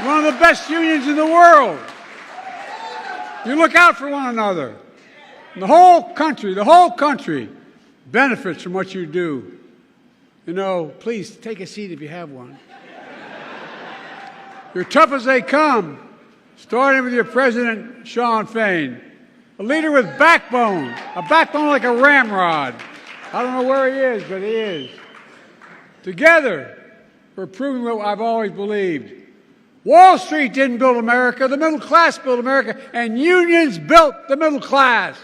One of the best unions in the world. You look out for one another. And the whole country benefits from what you do. You know, please take a seat if you have one. You're tough as they come, starting with your president, Shawn Fain, a leader with backbone, a backbone like a ramrod. I don't know where he is, but he is. Together, we're proving what I've always believed. Wall Street didn't build America, the middle class built America, and unions built the middle class.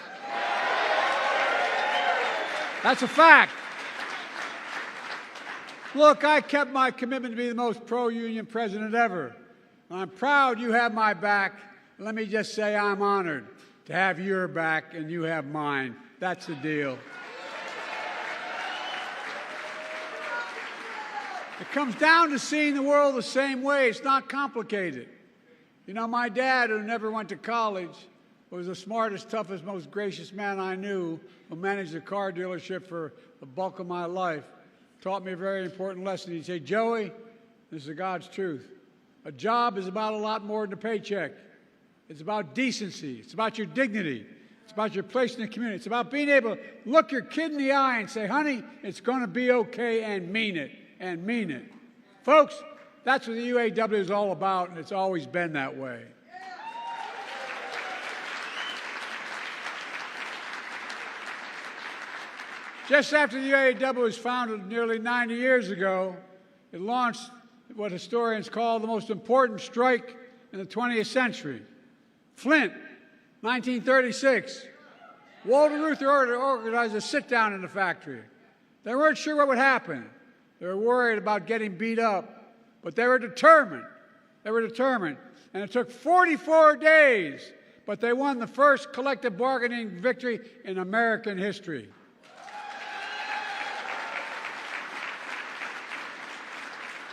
That's a fact. Look, I kept my commitment to be the most pro-union president ever. I'm proud you have my back. Let me just say I'm honored to have your back and you have mine. That's the deal. It comes down to seeing the world the same way. It's not complicated. You know, my dad, who never went to college, was the smartest, toughest, most gracious man I knew, who managed a car dealership for the bulk of my life, taught me a very important lesson. He'd say, Joey, this is God's truth. A job is about a lot more than a paycheck. It's about decency. It's about your dignity. It's about your place in the community. It's about being able to look your kid in the eye and say, honey, it's going to be okay, and mean it. And mean it. Folks, that's what the UAW is all about, and it's always been that way. Just after the UAW was founded nearly 90 years ago, it launched what historians call the most important strike in the 20th century. Flint, 1936. Walter Reuther organized a sit-down in the factory. They weren't sure what would happen. They were worried about getting beat up, but they were determined. They were determined. And it took 44 days, but they won the first collective bargaining victory in American history.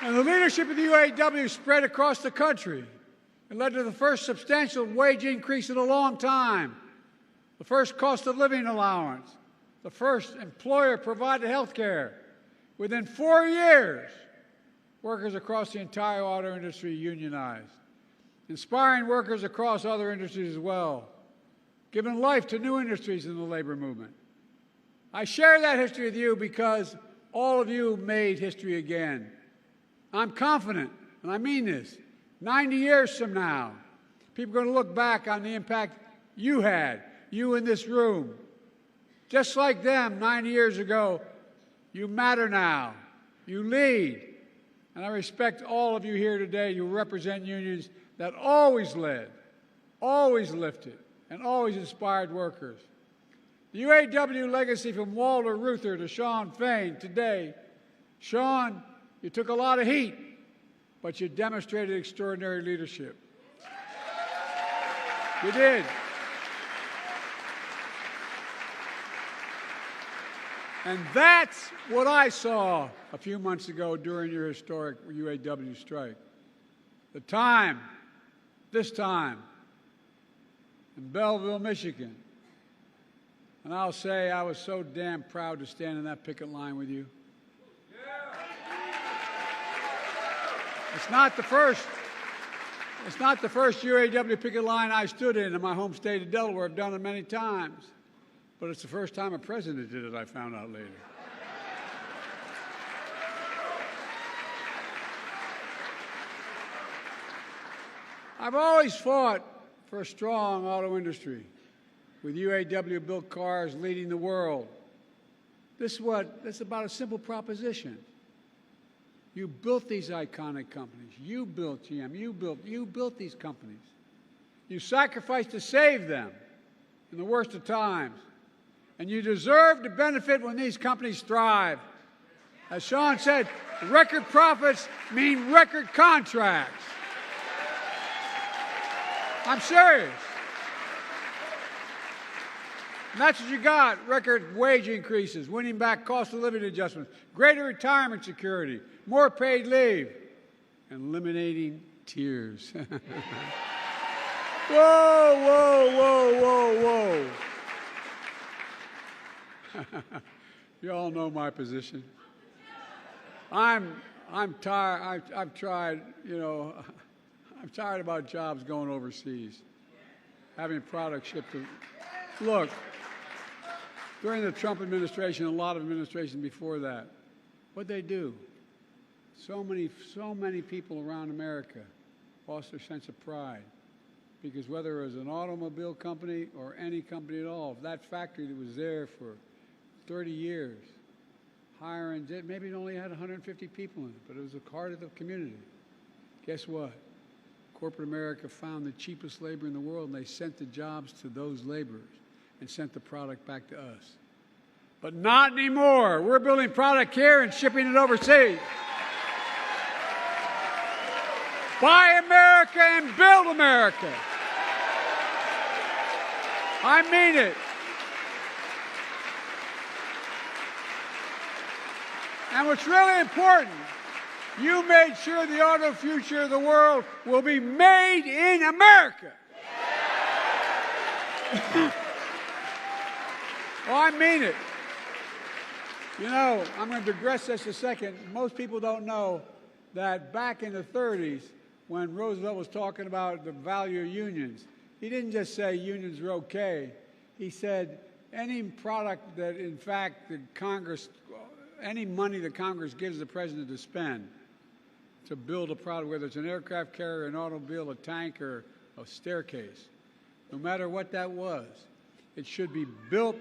And the leadership of the UAW spread across the country. It led to the first substantial wage increase in a long time, the first cost of living allowance, the first employer-provided health care. Within 4 years, workers across the entire auto industry unionized, inspiring workers across other industries as well, giving life to new industries in the labor movement. I share that history with you because all of you made history again. I'm confident, and I mean this, 90 years from now, people are going to look back on the impact you had, you in this room. Just like them 90 years ago, you matter now. You lead. And I respect all of you here today. You represent unions that always led, always lifted, and always inspired workers. The UAW legacy from Walter Reuther to Shawn Fain today. Shawn, you took a lot of heat, but you demonstrated extraordinary leadership. You did. And that's what I saw a few months ago during your historic UAW strike. This time, in Belleville, Michigan. And I'll say I was so damn proud to stand in that picket line with you. It's not the first UAW picket line I stood in my home state of Delaware. I've done it many times. But it's the first time a president did it, I found out later. I've always fought for a strong auto industry, with UAW-built cars leading the world. This is about a simple proposition. You built these iconic companies. You built GM. You built these companies. You sacrificed to save them in the worst of times. And you deserve to benefit when these companies thrive. As Shawn said, record profits mean record contracts. I'm serious. And that's what you got, record wage increases, winning back cost of living adjustments, greater retirement security, more paid leave, and eliminating tears. Whoa, whoa, whoa, whoa, whoa. You all know my position. I'm tired. I've tried, you know, I'm tired about jobs going overseas, having products shipped to. Look, during the Trump administration, a lot of administrations before that, what'd they do? So many people around America lost their sense of pride because whether it was an automobile company or any company at all, that factory that was there for 30 years, hiring, maybe it only had 150 people in it, but it was a heart of the community. Guess what? Corporate America found the cheapest labor in the world, and they sent the jobs to those laborers and sent the product back to us. But not anymore. We're building product here and shipping it overseas. Buy America and build America. I mean it. And what's really important, you made sure the auto future of the world will be made in America. Oh, I mean it. You know, I'm going to digress just a second. Most people don't know that back in the 30s, when Roosevelt was talking about the value of unions, he didn't just say unions are okay. He said any product that, in fact, the Congress, any money that Congress gives the president to spend to build a product, whether it's an aircraft carrier, an automobile, a tank, or a staircase, no matter what that was, it should be built.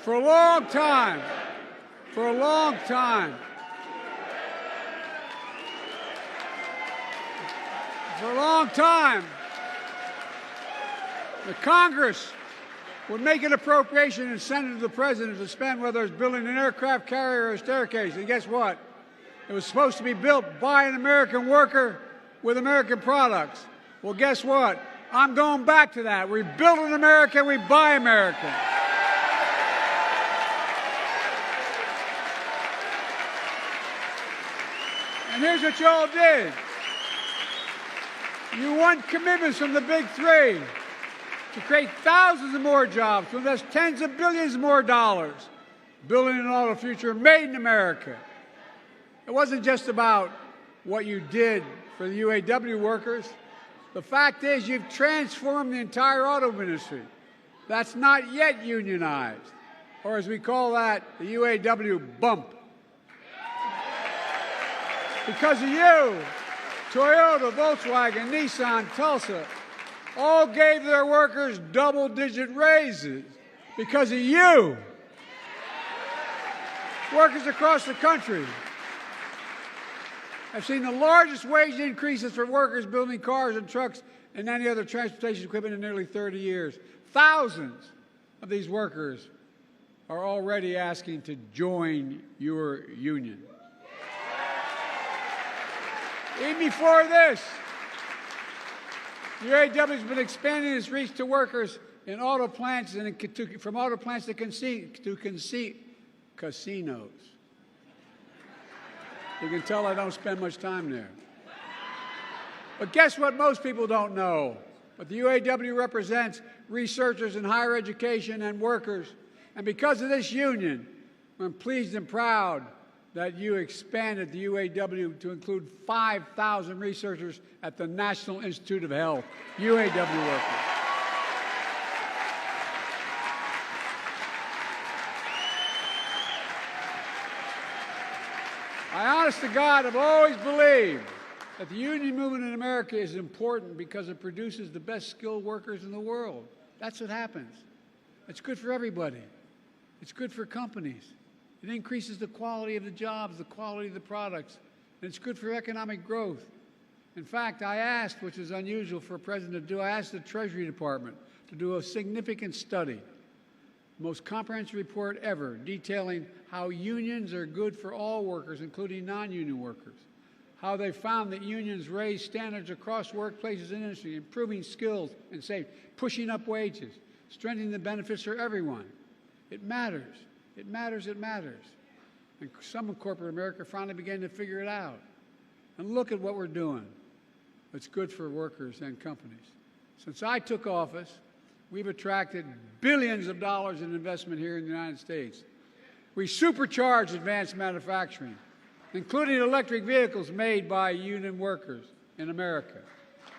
For a long time, the Congress would make an appropriation and send it to the president to spend, whether it's building an aircraft carrier or a staircase. And guess what? It was supposed to be built by an American worker with American products. Well, guess what? I'm going back to that. We build in America, we buy American. And here's what you all did. You won commitments from the big three to create thousands of more jobs, to invest tens of billions more dollars, building an auto future made in America. It wasn't just about what you did for the UAW workers. The fact is you've transformed the entire auto industry. That's not yet unionized, or as we call that, the UAW bump. Because of you, Toyota, Volkswagen, Nissan, Tulsa all gave their workers double-digit raises. Because of you. Workers across the country have seen the largest wage increases for workers building cars and trucks and any other transportation equipment in nearly 30 years. Thousands of these workers are already asking to join your union. Even before this, the UAW has been expanding its reach to workers in auto plants and from auto plants to casinos. You can tell I don't spend much time there. But guess what most people don't know? But the UAW represents researchers in higher education and workers. And because of this union, I'm pleased and proud that you expanded the UAW to include 5,000 researchers at the National Institute of Health, UAW workers. I, honest to God, have always believed that the union movement in America is important because it produces the best skilled workers in the world. That's what happens. It's good for everybody. It's good for companies. It increases the quality of the jobs, the quality of the products, and it's good for economic growth. In fact, I asked, which is unusual for a president to do, I asked the Treasury Department to do a significant study, the most comprehensive report ever, detailing how unions are good for all workers, including non-union workers, how they found that unions raise standards across workplaces and industry, improving skills and safety, pushing up wages, strengthening the benefits for everyone. It matters. It matters. It matters. And some in corporate America finally began to figure it out. And look at what we're doing. It's good for workers and companies. Since I took office, we've attracted billions of dollars in investment here in the United States. We supercharged advanced manufacturing, including electric vehicles made by union workers in America.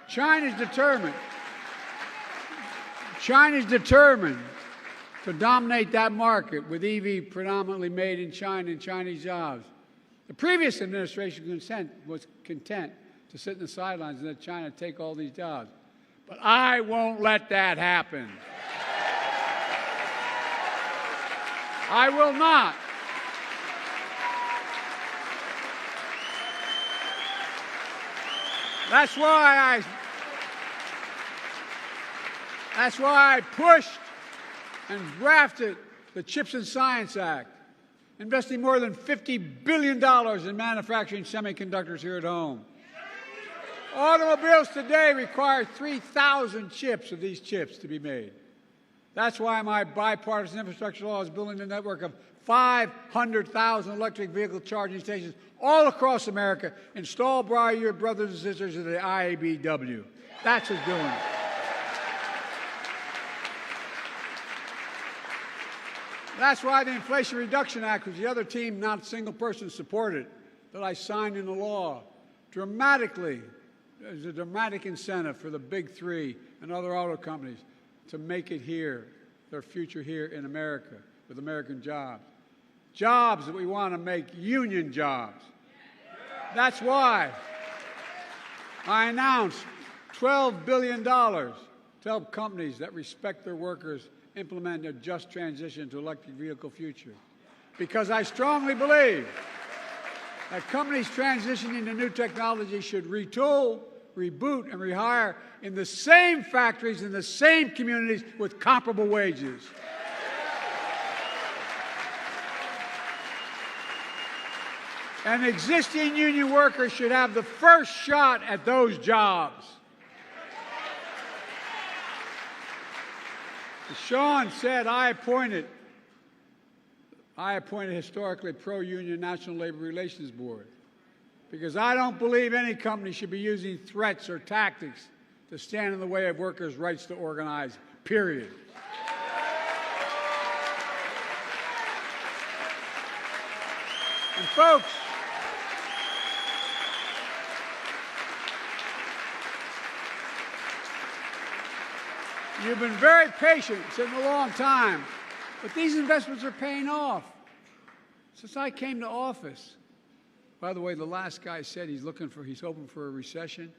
China's determined to dominate that market with EV predominantly made in China and Chinese jobs. The previous administration was content to sit in the sidelines and let China take all these jobs. But I won't let that happen. I will not. That's why I pushed and drafted the CHIPS and Science Act, investing more than $50 billion in manufacturing semiconductors here at home. Automobiles today require 3,000 chips of these chips to be made. That's why my bipartisan infrastructure law is building a network of 500,000 electric vehicle charging stations all across America, installed by your brothers and sisters at the IABW. That's what's doing it. That's why the Inflation Reduction Act, which the other team, not a single person, supported, that I signed into law, there's a dramatic incentive for the big three and other auto companies to make it here, their future here in America, with American jobs. Jobs that we want to make union jobs. That's why I announced $12 billion to help companies that respect their workers implement a just transition to electric vehicle future. Because I strongly believe that companies transitioning to new technology should retool, reboot, and rehire in the same factories, in the same communities with comparable wages. And existing union workers should have the first shot at those jobs. As Sean said, I appointed a historically pro-union National Labor Relations Board because I don't believe any company should be using threats or tactics to stand in the way of workers' rights to organize, period. And folks, you've been very patient, sitting a long time, but these investments are paying off. Since I came to office, by the way, the last guy said he's hoping for a recession.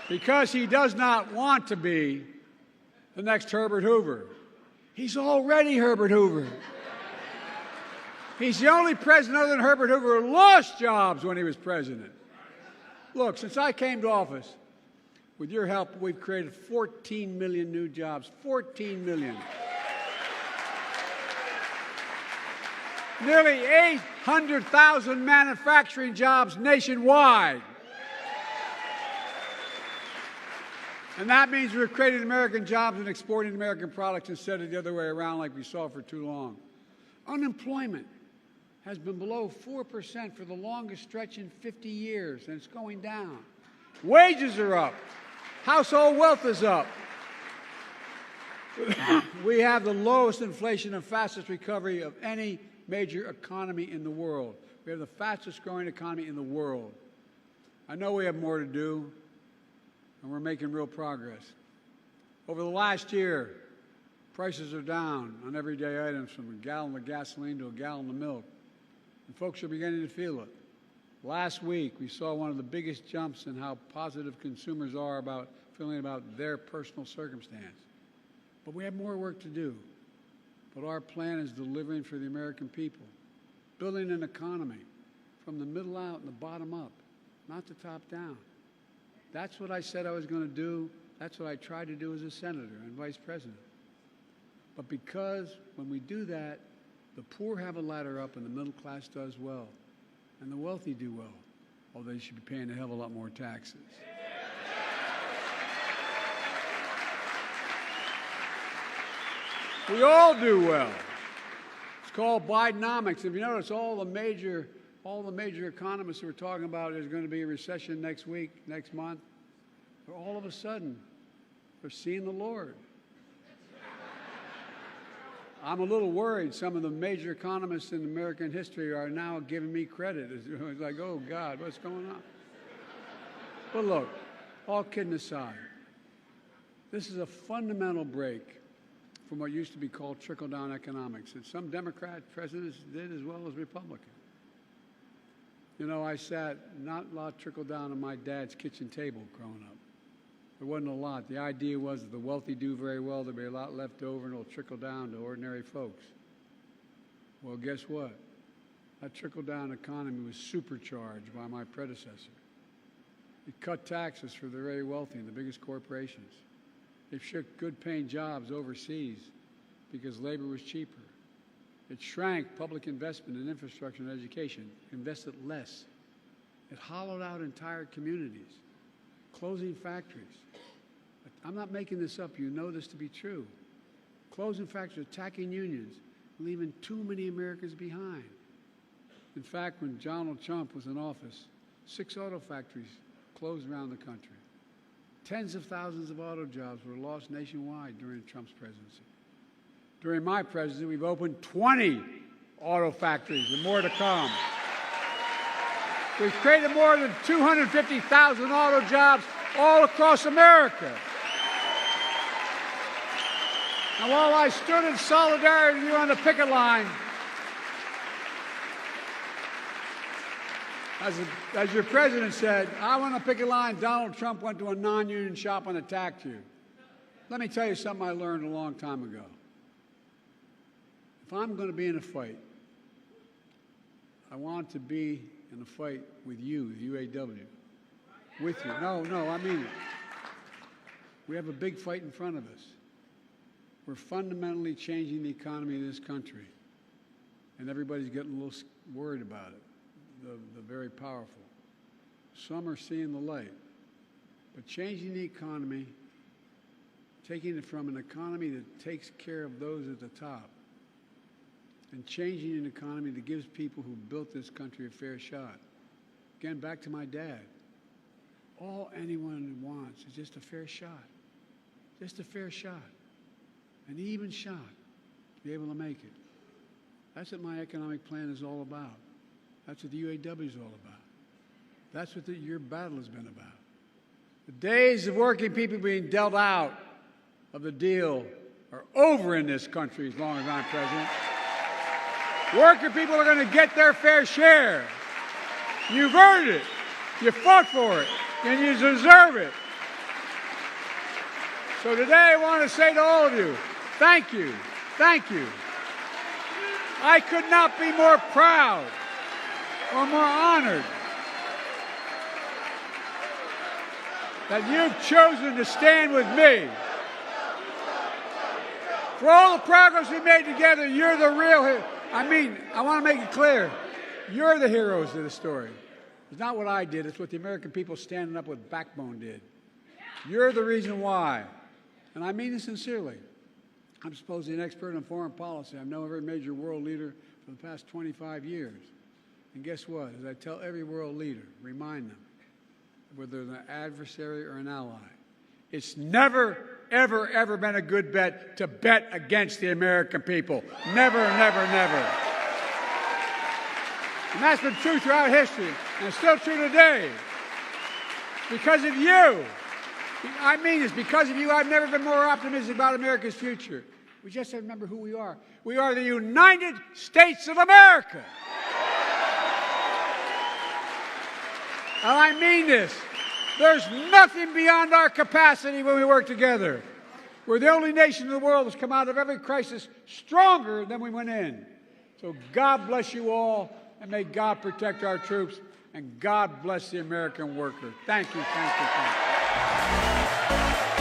Because he does not want to be the next Herbert Hoover. He's already Herbert Hoover. He's the only president other than Herbert Hoover who lost jobs when he was president. Look, since I came to office, with your help, we've created 14 million new jobs. 14 million. Nearly 800,000 manufacturing jobs nationwide. And that means we're creating American jobs and exporting American products instead of the other way around like we saw for too long. Unemployment has been below 4% for the longest stretch in 50 years, and it's going down. Wages are up. Household wealth is up. We have the lowest inflation and fastest recovery of any major economy in the world. We have the fastest growing economy in the world. I know we have more to do, and we're making real progress. Over the last year, prices are down on everyday items from a gallon of gasoline to a gallon of milk. And folks are beginning to feel it. Last week, we saw one of the biggest jumps in how positive consumers are about feeling about their personal circumstance. But we have more work to do. But our plan is delivering for the American people, building an economy from the middle out and the bottom up, not the top down. That's what I said I was going to do. That's what I tried to do as a senator and vice president. But because when we do that, the poor have a ladder up and the middle class does well, and the wealthy do well, although they should be paying a hell of a lot more taxes. We all do well. It's called Bidenomics. If you notice, all the major economists who are talking about there's going to be a recession next week, next month, all of a sudden, they're seeing the Lord. I'm a little worried. Some of the major economists in American history are now giving me credit. It's like, oh, God, what's going on? But look, all kidding aside, this is a fundamental break from what used to be called trickle-down economics that some Democrat presidents did as well as Republicans. You know, I sat not a lot trickled down on my dad's kitchen table growing up. There wasn't a lot. The idea was that the wealthy do very well, there'll be a lot left over, and it'll trickle down to ordinary folks. Well, guess what? That trickle-down economy was supercharged by my predecessor. It cut taxes for the very wealthy and the biggest corporations. It shipped good-paying jobs overseas because labor was cheaper. It shrank public investment in infrastructure and education, invested less. It hollowed out entire communities, closing factories. I'm not making this up. You know this to be true. Closing factories, attacking unions, leaving too many Americans behind. In fact, when Donald Trump was in office, 6 auto factories closed around the country. Tens of thousands of auto jobs were lost nationwide during Trump's presidency. During my presidency, we've opened 20 auto factories and more to come. We've created more than 250,000 auto jobs all across America. And while I stood in solidarity with you on the picket line, as your president said, I went on a picket line, Donald Trump went to a non-union shop and attacked you. Let me tell you something I learned a long time ago. If I'm going to be in a fight, I want to be in a fight with you, the UAW. With you. No, I mean it. We have a big fight in front of us. We're fundamentally changing the economy of this country, and everybody's getting a little worried about it, the very powerful. Some are seeing the light. But changing the economy, taking it from an economy that takes care of those at the top, and changing an economy that gives people who built this country a fair shot. Again, back to my dad. All anyone wants is just a fair shot. Just a fair shot. An even shot to be able to make it. That's what my economic plan is all about. That's what the UAW is all about. That's what your battle has been about. The days of working people being dealt out of the deal are over in this country as long as I'm president. Working people are going to get their fair share. You've earned it. You fought for it. And you deserve it. So today I want to say to all of you, thank you. Thank you. I could not be more proud or more honored that you've chosen to stand with me. For all the progress we made together, you're the real hero. I want to make it clear, you're the heroes of the story. It's not what I did, it's what the American people standing up with backbone did. You're the reason why. And I mean this sincerely. I'm supposedly an expert on foreign policy. I've known every major world leader for the past 25 years. And guess what? As I tell every world leader, remind them, whether they're an adversary or an ally, it's never, ever, ever been a good bet to bet against the American people. Never, never, never. And that's been true throughout history, and it's still true today. Because of you. I mean this, because of you, I've never been more optimistic about America's future. We just have to remember who we are. We are the United States of America. And I mean this. There's nothing beyond our capacity when we work together. We're the only nation in the world that's come out of every crisis stronger than we went in. So God bless you all, and may God protect our troops, and God bless the American worker. Thank you, thank you, thank you.